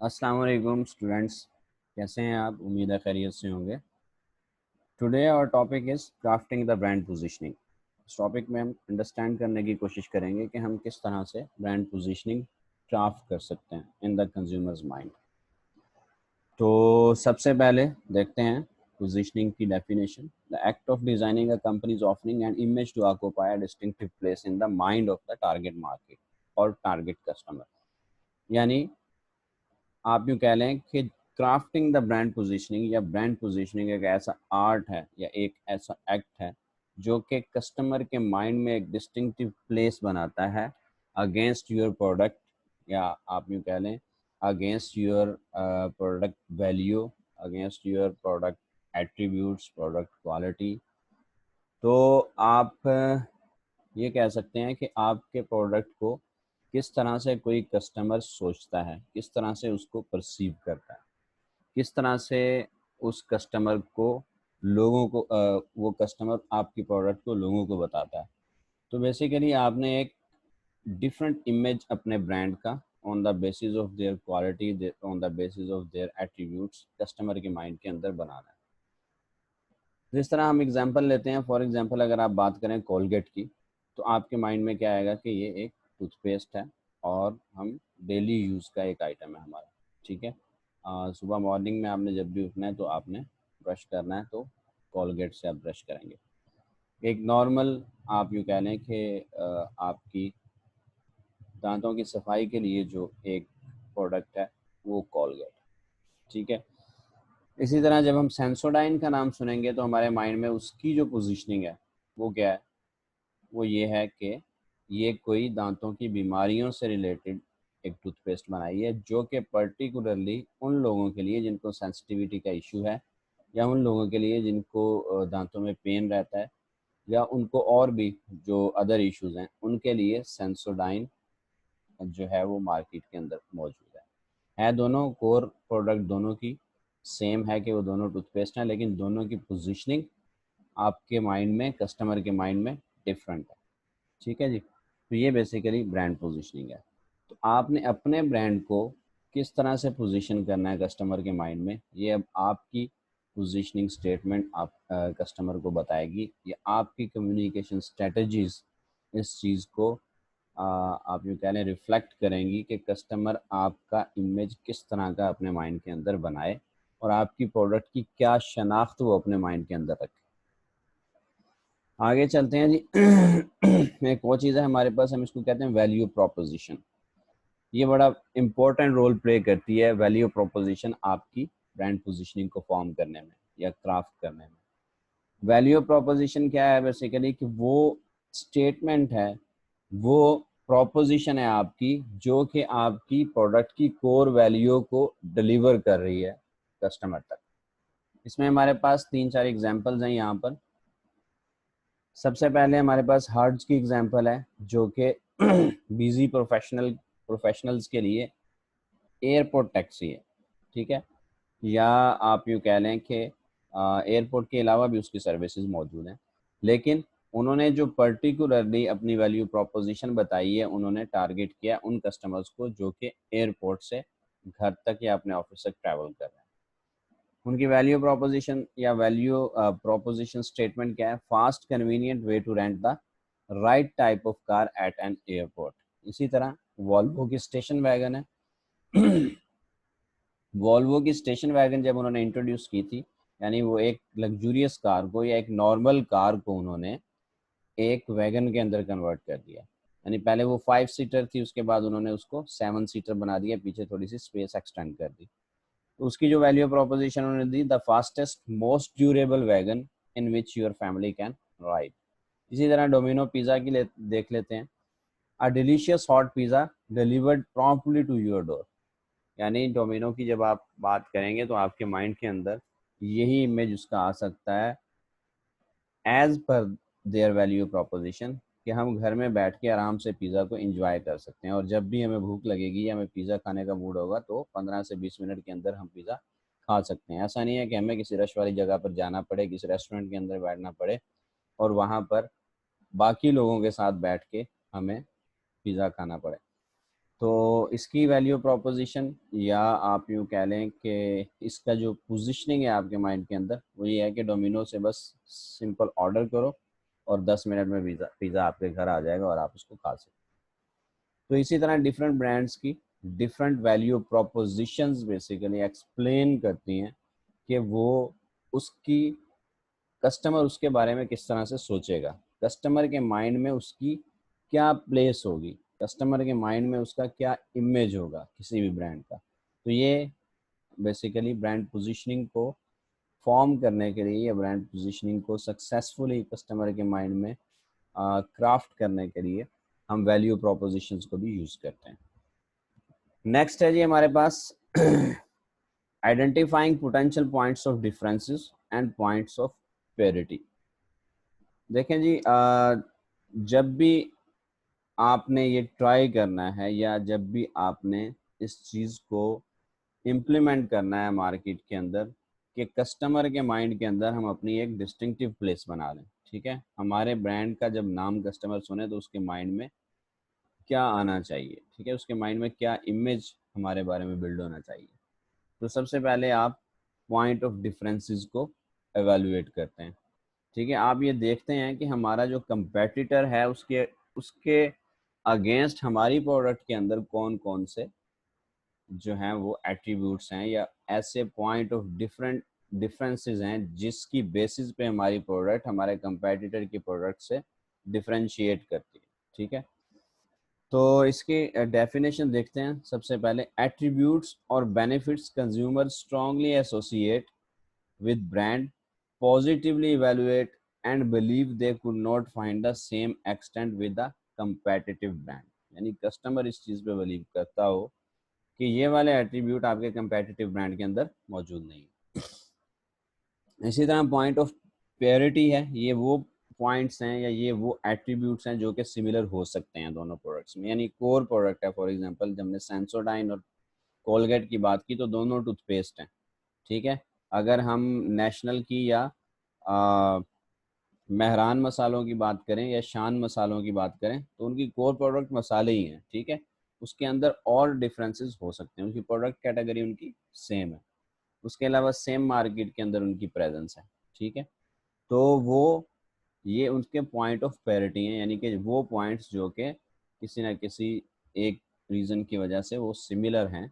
अस्सलाम वालेकुम स्टूडेंट्स, कैसे हैं आप? उम्मीद है खैरियत से होंगे। Today our topic is crafting the brand positioning. इस टॉपिक में हम अंडरस्टैंड करने की कोशिश करेंगे कि हम किस तरह से ब्रांड पोजीशनिंग क्राफ्ट कर सकते हैं इन द कंज्यूमर्स माइंड। तो सबसे पहले देखते हैं पोजीशनिंग की definition. The act of designing a company's offering an image to occupy a distinctive place in the mind of the target market और टारगेट कस्टमर। यानी आप यूँ कह लें कि क्राफ्टिंग द ब्रांड पोजीशनिंग या ब्रांड पोजीशनिंग एक ऐसा आर्ट है या एक ऐसा एक्ट है जो कि कस्टमर के माइंड में एक डिस्टिंक्टिव प्लेस बनाता है अगेंस्ट योर प्रोडक्ट, या आप यूँ कह लें against your product value, against your product attributes, product quality. तो आप ये कह सकते हैं कि आपके प्रोडक्ट को किस तरह से कोई कस्टमर सोचता है, किस तरह से उसको परसीव करता है, किस तरह से उस कस्टमर को लोगों को वो कस्टमर आपकी प्रोडक्ट को लोगों को बताता है। तो बेसिकली आपने एक डिफरेंट इमेज अपने ब्रांड का on the basis of their quality, on the basis of their attributes customer के माइंड के अंदर बनाना है। जिस तरह हम एग्जांपल लेते हैं, फॉर एग्जांपल अगर आप बात करें कोलगेट की, तो आपके माइंड में क्या आएगा कि ये एक टूथपेस्ट है और हम डेली यूज़ का एक आइटम है हमारा। ठीक है। सुबह मॉर्निंग में आपने जब भी उठना है तो आपने ब्रश करना है तो कोलगेट से आप ब्रश करेंगे। एक नॉर्मल आप यूँ कह लें कि आपकी दांतों की सफाई के लिए जो एक प्रोडक्ट है वो कोलगेट। ठीक है। इसी तरह जब हम सेंसोडाइन का नाम सुनेंगे तो हमारे माइंड में उसकी जो पोजीशनिंग है वो क्या है? वो ये है कि ये कोई दांतों की बीमारियों से रिलेटेड एक टूथपेस्ट बनाई है जो कि पर्टिकुलरली उन लोगों के लिए जिनको सेंसिटिविटी का इशू है, या उन लोगों के लिए जिनको दांतों में पेन रहता है, या उनको और भी जो अदर इश्यूज हैं उनके लिए सेंसोडाइन जो है वो मार्केट के अंदर मौजूद है दोनों कोर प्रोडक्ट दोनों की सेम है कि वो दोनों टूथपेस्ट हैं, लेकिन दोनों की पोजीशनिंग आपके माइंड में, कस्टमर के माइंड में डिफरेंट है। ठीक है जी। तो ये बेसिकली ब्रांड पोजीशनिंग है। तो आपने अपने ब्रांड को किस तरह से पोजीशन करना है कस्टमर के माइंड में, ये अब आपकी पोजीशनिंग स्टेटमेंट आप कस्टमर को बताएगी। ये आपकी कम्युनिकेशन स्ट्रेटजीज इस चीज़ को आप यूँ कह लें रिफ्लेक्ट करेंगी कि कस्टमर आपका इमेज किस तरह का अपने माइंड के अंदर बनाए और आपकी प्रोडक्ट की क्या शनाख्त वो अपने माइंड के अंदर रखे। आगे चलते हैं जी। एक और चीज़ है हमारे पास, हम इसको कहते हैं वैल्यू प्रोपोजिशन। ये बड़ा इंपॉर्टेंट रोल प्ले करती है वैल्यू प्रोपोजिशन आपकी ब्रांड पोजीशनिंग को फॉर्म करने में या क्राफ्ट करने में। वैल्यू प्रोपोजिशन क्या है? बेसिकली कि वो स्टेटमेंट है, वो प्रोपोजिशन है आपकी जो कि आपकी प्रोडक्ट की कोर वैल्यू को डिलीवर कर रही है कस्टमर तक। इसमें हमारे पास तीन चार एग्जांपल्स हैं यहाँ पर। सबसे पहले हमारे पास हार्ड्स की एग्जांपल है जो कि बिजी प्रोफेशनल्स के लिए एयरपोर्ट टैक्सी है। ठीक है। या आप यूँ कह लें कि एयरपोर्ट के अलावा भी उसकी सर्विसेज मौजूद हैं, लेकिन उन्होंने जो पर्टिकुलरली अपनी वैल्यू प्रोपोजिशन बताई है, उन्होंने टारगेट किया उन कस्टमर्स को जो कि एयरपोर्ट से घर तक या अपने ऑफिस तक ट्रैवल कर रहे हैं। उनकी वैल्यू प्रोपोजिशन या वैल्यू प्रोपोजिशन स्टेटमेंट क्या है? Fast convenient way to rent the right type of car at an airport. इसी तरह वॉल्वो की स्टेशन वैगन है। वॉल्वो की स्टेशन वैगन जब उन्होंने इंट्रोड्यूस की थी, यानी वो एक लग्जूरियस कार को या एक नॉर्मल कार को उन्होंने एक वैगन के अंदर कन्वर्ट कर दिया। यानी पहले वो 5 सीटर थी, उसके बाद उन्होंने उसको 7 सीटर बना दिया, पीछे थोड़ी सी स्पेस एक्सटेंड कर दी। तो उसकी जो वैल्यू प्रोपोजिशन उन्होंने दी, the fastest most durable wagon in which your family can ride. इसी तरह डोमिनो पिज़्ज़ा की देख लेते हैं। A delicious hot pizza delivered promptly to your door. यानी डोमिनो की जब आप बात करेंगे तो आपके माइंड के अंदर यही इमेज उसका आ सकता है as per their value proposition, कि हम घर में बैठ के आराम से पिज़्ज़ा को एंजॉय कर सकते हैं और जब भी हमें भूख लगेगी या हमें पिज़्ज़ा खाने का मूड होगा तो 15 से 20 मिनट के अंदर हम पिज़्ज़ा खा सकते हैं। ऐसा नहीं है कि हमें किसी रश वाली जगह पर जाना पड़े, किसी रेस्टोरेंट के अंदर बैठना पड़े और वहाँ पर बाकी लोगों के साथ बैठ के हमें पिज़्ज़ा खाना पड़े। तो इसकी वैल्यू प्रोपोजिशन या आप यूँ कह लें कि इसका जो पोजीशनिंग है आपके माइंड के अंदर वो ये है कि डोमिनो से बस सिंपल ऑर्डर करो और 10 मिनट में पिज़्ज़ा आपके घर आ जाएगा और आप उसको खा सकते हो। तो इसी तरह डिफरेंट ब्रांड्स की different value propositions basically explain करती हैं कि वो उसकी कस्टमर उसके बारे में किस तरह से सोचेगा, कस्टमर के माइंड में उसकी क्या प्लेस होगी, कस्टमर के माइंड में उसका क्या इमेज होगा किसी भी ब्रांड का। तो ये बेसिकली ब्रांड पोजीशनिंग को फॉर्म करने के लिए या ब्रांड पोजीशनिंग को सक्सेसफुली कस्टमर के माइंड में क्राफ्ट करने के लिए हम वैल्यू प्रोपोजिशंस को भी यूज़ करते हैं। नेक्स्ट है जी हमारे पास identifying potential points of differences and points of parity. देखें जी, जब भी आपने ये ट्राई करना है या जब भी आपने इस चीज़ को इम्प्लीमेंट करना है मार्केट के अंदर कि कस्टमर के माइंड के अंदर हम अपनी एक डिस्टिंक्टिव प्लेस बना लें, ठीक है, हमारे ब्रांड का जब नाम कस्टमर सुने तो उसके माइंड में क्या आना चाहिए, ठीक है, उसके माइंड में क्या इमेज हमारे बारे में बिल्ड होना चाहिए। तो सबसे पहले आप पॉइंट ऑफ डिफरेंसेस को एवेलुएट करते हैं, ठीक है। आप ये देखते हैं कि हमारा जो कंपेटिटर है उसके उसके अगेंस्ट हमारी प्रोडक्ट के अंदर कौन कौन से जो हैं वो एट्रीब्यूट्स हैं या ऐसे पॉइंट ऑफ डिफरेंसेस हैं जिसकी बेसिस पे हमारी प्रोडक्ट हमारे कंपेटिटर की प्रोडक्ट से डिफरेंशिएट करती है, ठीक है। तो इसकी डेफिनेशन देखते हैं। सबसे पहले, एट्रीब्यूट्स और benefits consumer strongly associate with brand, positively evaluate and believe they could not find the same extent with the competitive brand। यानी कस्टमर इस चीज़ पे बिलीव करता हो कि ये वाले एट्रीब्यूट आपके कंपेटिटिव ब्रांड के अंदर मौजूद नहीं है। इसी तरह पॉइंट ऑफ पेरिटी है, ये वो पॉइंट्स हैं या ये वो एट्रीब्यूट्स हैं जो कि सिमिलर हो सकते हैं दोनों प्रोडक्ट्स में। यानी कोर प्रोडक्ट है, फॉर एग्जांपल जब हमने सेंसोडाइन और कोलगेट की बात की तो दोनों टूथपेस्ट हैं, ठीक है। अगर हम नेशनल की या मेहरान मसालों की बात करें या शान मसालों की बात करें तो उनकी कोर प्रोडक्ट मसाले ही हैं, ठीक है। उसके अंदर और डिफरेंसेस हो सकते हैं, उनकी प्रोडक्ट कैटेगरी उनकी सेम है, उसके अलावा सेम मार्केट के अंदर उनकी प्रेजेंस है, ठीक है। तो वो ये उनके पॉइंट ऑफ पैरिटी हैं, यानी कि वो पॉइंट्स जो कि किसी ना किसी एक रीज़न की वजह से वो सिमिलर हैं,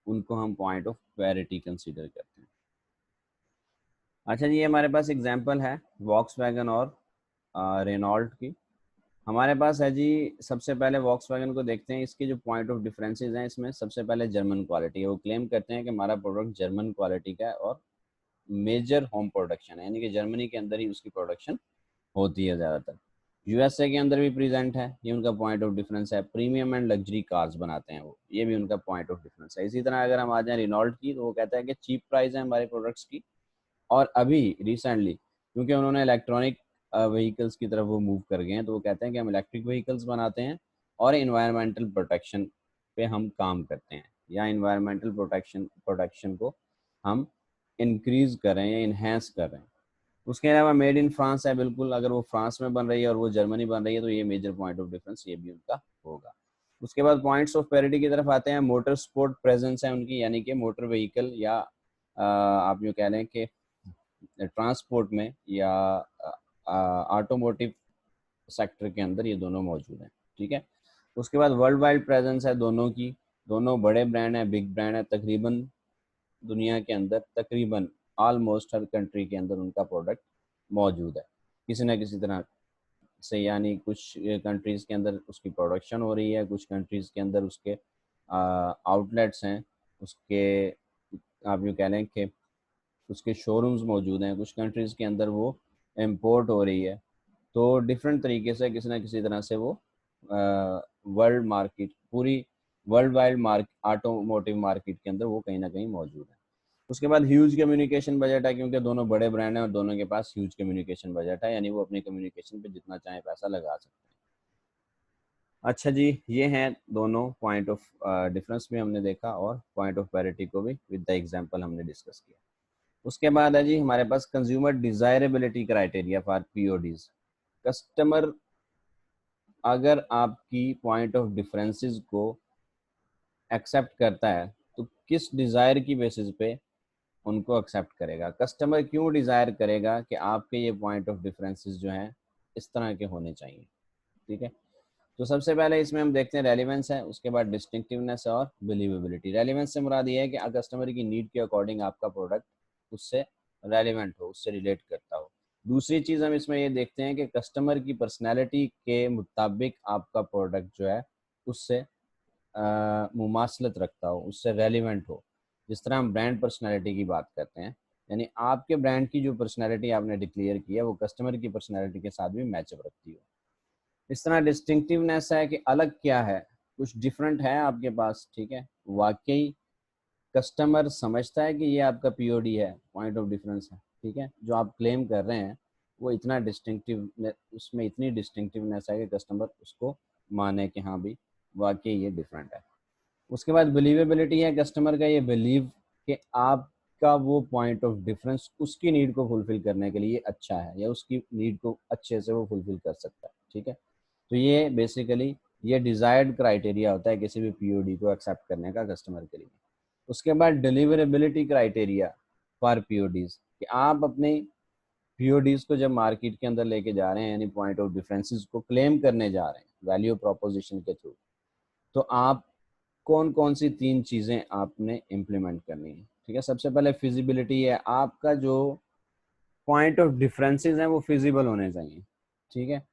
उनको हम पॉइंट ऑफ पैरिटी कंसीडर करते हैं। अच्छा जी, ये हमारे पास एग्जांपल है वॉक्सवैगन और रेनॉल्ट की। हमारे पास है जी, सबसे पहले वॉक्सवैगन को देखते हैं। इसके जो पॉइंट ऑफ डिफरेंसेस हैं इसमें सबसे पहले जर्मन क्वालिटी है। वो क्लेम करते हैं कि हमारा प्रोडक्ट जर्मन क्वालिटी का है और मेजर होम प्रोडक्शन है, यानी कि जर्मनी के अंदर ही उसकी प्रोडक्शन होती है ज़्यादातर। यूएसए के अंदर भी प्रेजेंट है, ये उनका पॉइंट ऑफ डिफरेंस है। प्रीमियम एंड लग्जरी कार्स बनाते हैं वो, ये भी उनका पॉइंट ऑफ डिफरेंस है। इसी तरह अगर हम आ जाएं रिनॉल्ट की तो वो कहता है कि चीप प्राइस है हमारे प्रोडक्ट्स की, और अभी रिसेंटली क्योंकि उन्होंने इलेक्ट्रॉनिक व्हीकल्स की तरफ वो मूव कर गए हैं तो वो कहते हैं कि हम इलेक्ट्रिक व्हीकल्स बनाते हैं और इन्वायरमेंटल प्रोटेक्शन पे हम काम करते हैं, या इन्वायरमेंटल प्रोटेक्शन को हम इंक्रीज कर रहे हैं या इन्हेंस कर रहे हैं। उसके अलावा मेड इन फ्रांस है, बिल्कुल अगर वो फ्रांस में बन रही है और वो जर्मनी बन रही है तो ये मेजर पॉइंट ऑफ डिफरेंस ये भी उनका होगा। उसके बाद पॉइंट्स ऑफ पैरिटी की तरफ आते हैं। मोटर स्पोर्ट प्रेजेंस है उनकी, यानी कि मोटर व्हीकल या आप यूँ कह लें कि ट्रांसपोर्ट में या ऑटोमोटिव सेक्टर के अंदर ये दोनों मौजूद हैं, ठीक है। उसके बाद वर्ल्ड वाइड प्रेजेंस है दोनों की, दोनों बड़े ब्रांड हैं, बिग ब्रांड है। तकरीबन दुनिया के अंदर तकरीबन ऑलमोस्ट हर कंट्री के अंदर उनका प्रोडक्ट मौजूद है किसी न किसी तरह से। यानी कुछ कंट्रीज़ के अंदर उसकी प्रोडक्शन हो रही है, कुछ कंट्रीज़ के अंदर उसके आउटलेट्स हैं, उसके आप यूँ कह लें कि उसके शोरूम्स मौजूद हैं, कुछ कंट्रीज़ के अंदर वो इम्पोर्ट हो रही है। तो डिफरेंट तरीके से किसी न किसी तरह से वो वर्ल्ड मार्केट, पूरी वर्ल्ड वाइड ऑटोमोटिव मार्केट के अंदर वो कहीं ना कहीं मौजूद है। उसके बाद ह्यूज कम्युनिकेशन बजट है, क्योंकि दोनों बड़े ब्रांड हैं और दोनों के पास ह्यूज कम्युनिकेशन बजट है, यानी वो अपनी कम्युनिकेशन पे जितना चाहे पैसा लगा सकते हैं। अच्छा जी, ये हैं दोनों पॉइंट ऑफ डिफरेंस भी हमने देखा और पॉइंट ऑफ पैरिटी को भी विद द एग्जांपल हमने डिस्कस किया। उसके बाद है जी हमारे पास consumer desirability criteria for PODs. Customer अगर आपकी पॉइंट ऑफ डिफरेंसेस को एक्सेप्ट करता है तो किस डिज़ायर की बेसिस पे उनको एक्सेप्ट करेगा। कस्टमर क्यों डिज़ायर करेगा कि आपके ये पॉइंट ऑफ डिफरेंसेस जो हैं इस तरह के होने चाहिए। ठीक है, तो सबसे पहले इसमें हम देखते हैं रेलिवेंस है, उसके बाद डिस्टिंक्टिवनेस और बिलीवेबिलिटी। रेलिवेंस से मुराद ये है कि कस्टमर की नीड के अकॉर्डिंग आपका प्रोडक्ट उससे रेलिवेंट हो, उससे रिलेट करता हो। दूसरी चीज़ हम इसमें ये देखते हैं कि कस्टमर की पर्सनैलिटी के मुताबिक आपका प्रोडक्ट जो है उससे मुमासलत रखता हो, उससे रेलिवेंट हो। जिस तरह हम ब्रांड पर्सनैलिटी की बात करते हैं, यानी आपके ब्रांड की जो पर्सनैलिटी आपने डिक्लेयर की है वो कस्टमर की पर्सनैलिटी के साथ भी मैचअप रखती हो। इस तरह डिस्टिंक्टिवनेस है कि अलग क्या है, कुछ डिफरेंट है आपके पास। ठीक है, वाकई कस्टमर समझता है कि ये आपका पीओडी है, पॉइंट ऑफ डिफरेंस है। ठीक है, जो आप क्लेम कर रहे हैं वो इतना डिस्टिंक्टिव, उसमें इतनी डिस्टिंक्टिवनेस है कि कस्टमर उसको माने कि हाँ भी वाकई ये डिफरेंट है। उसके बाद बिलीवेबिलिटी है, कस्टमर का ये बिलीव कि आपका वो पॉइंट ऑफ डिफरेंस उसकी नीड को फुलफिल करने के लिए अच्छा है, या उसकी नीड को अच्छे से वो फुलफिल कर सकता है। ठीक है, तो ये बेसिकली ये डिज़ायर्ड क्राइटेरिया होता है किसी भी पीओडी को एक्सेप्ट करने का कस्टमर के लिए। उसके बाद डिलीवरेबिलिटी क्राइटेरिया फॉर पीओडीज, कि आप अपने पीओडीज को जब मार्केट के अंदर लेके जा रहे हैं, यानी पॉइंट ऑफ डिफरेंसेस को क्लेम करने जा रहे हैं वैल्यू प्रोपोजिशन के थ्रू, तो आप कौन कौन सी 3 चीज़ें आपने इम्प्लीमेंट करनी है। ठीक है, सबसे पहले फिजिबिलिटी है, आपका जो पॉइंट ऑफ डिफरेंसेस हैं वो फिजिबल होने चाहिए। ठीक है,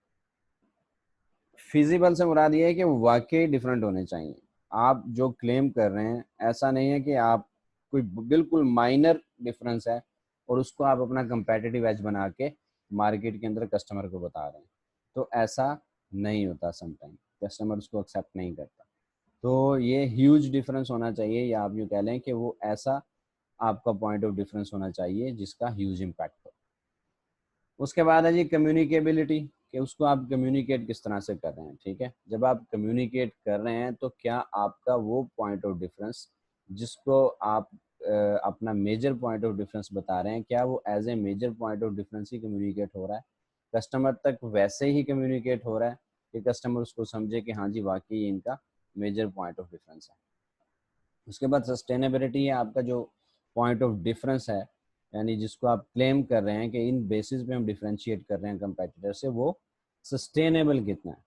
फिजिबल से मुराद ये है कि वो वाकई डिफरेंट होने चाहिए। आप जो क्लेम कर रहे हैं ऐसा नहीं है कि आप कोई बिल्कुल माइनर डिफरेंस है और उसको आप अपना कंपेटिटिव एज बना के मार्केट के अंदर कस्टमर को बता रहे हैं, तो ऐसा नहीं होता। समटाइम कस्टमर उसको एक्सेप्ट नहीं करता। तो ये ह्यूज डिफरेंस होना चाहिए, या आप यूँ कह लें कि वो ऐसा आपका पॉइंट ऑफ डिफरेंस होना चाहिए जिसका ह्यूज इम्पैक्ट हो। उसके बाद है जी कम्युनिकेबिलिटी, कि उसको आप कम्युनिकेट किस तरह से कर रहे हैं। ठीक है, जब आप कम्युनिकेट कर रहे हैं तो क्या आपका वो पॉइंट ऑफ डिफरेंस जिसको आप अपना मेजर पॉइंट ऑफ डिफरेंस बता रहे हैं, क्या वो as a major point of difference ही कम्युनिकेट हो रहा है, कस्टमर तक वैसे ही कम्युनिकेट हो रहा है कि कस्टमर उसको समझे कि हाँ जी वाकई ये इनका मेजर पॉइंट ऑफ डिफरेंस है। उसके बाद सस्टेनेबिलिटी है, आपका जो पॉइंट ऑफ डिफरेंस है, यानी जिसको आप क्लेम कर रहे हैं कि इन बेसिस पे हम डिफरेंशिएट कर रहे हैं कंपेटिटर से, वो सस्टेनेबल कितना है,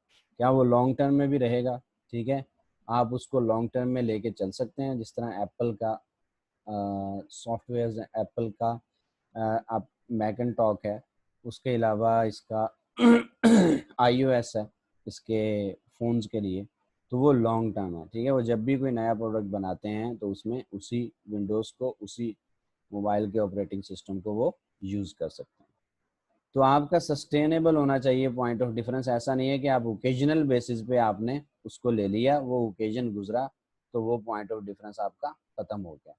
क्या वो लॉन्ग टर्म में भी रहेगा। ठीक है, आप उसको लॉन्ग टर्म में लेके चल सकते हैं। जिस तरह एप्पल का सॉफ्टवेयर, एप्पल का आप मैकनटॉक है, उसके अलावा इसका iOS है इसके फ़ोन्स के लिए, तो वो लॉन्ग टर्म है। ठीक है, वो जब भी कोई नया प्रोडक्ट बनाते हैं तो उसमें उसी विंडोज़ को, उसी मोबाइल के ऑपरेटिंग सिस्टम को वो यूज़ कर सकते हैं। तो आपका सस्टेनेबल होना चाहिए पॉइंट ऑफ डिफरेंस। ऐसा नहीं है कि आप ओकेजनल बेसिस पे आपने उसको ले लिया, वो ओकेजन गुजरा तो वो पॉइंट ऑफ डिफरेंस आपका ख़त्म हो गया।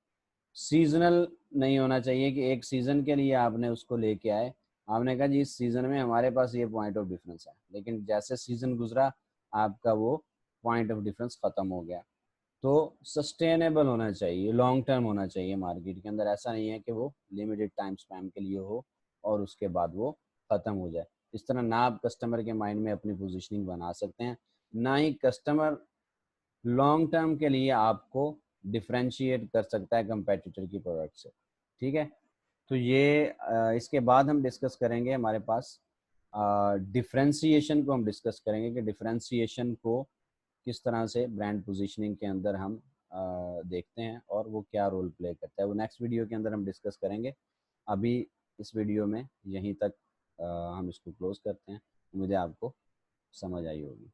सीजनल नहीं होना चाहिए कि एक सीज़न के लिए आपने उसको लेके आए, आपने कहा जी इस सीज़न में हमारे पास ये पॉइंट ऑफ डिफरेंस है, लेकिन जैसे सीज़न गुजरा आपका वो पॉइंट ऑफ डिफरेंस ख़त्म हो गया। तो सस्टेनेबल होना चाहिए, लॉन्ग टर्म होना चाहिए मार्केट के अंदर। ऐसा नहीं है कि वो लिमिटेड टाइम स्पैन के लिए हो और उसके बाद वो ख़त्म हो जाए। इस तरह ना आप कस्टमर के माइंड में अपनी पोजीशनिंग बना सकते हैं, ना ही कस्टमर लॉन्ग टर्म के लिए आपको डिफरेंशिएट कर सकता है कंपेटिटर की प्रोडक्ट से। ठीक है, तो ये इसके बाद हम डिस्कस करेंगे, हमारे पास डिफरेंशिएशन को हम डिस्कस करेंगे कि डिफरेंशिएशन को किस तरह से ब्रांड पोजीशनिंग के अंदर हम देखते हैं और वो क्या रोल प्ले करता है। वो नेक्स्ट वीडियो के अंदर हम डिस्कस करेंगे। अभी इस वीडियो में यहीं तक हम इसको क्लोज करते हैं। उम्मीद है आपको समझ आई होगी।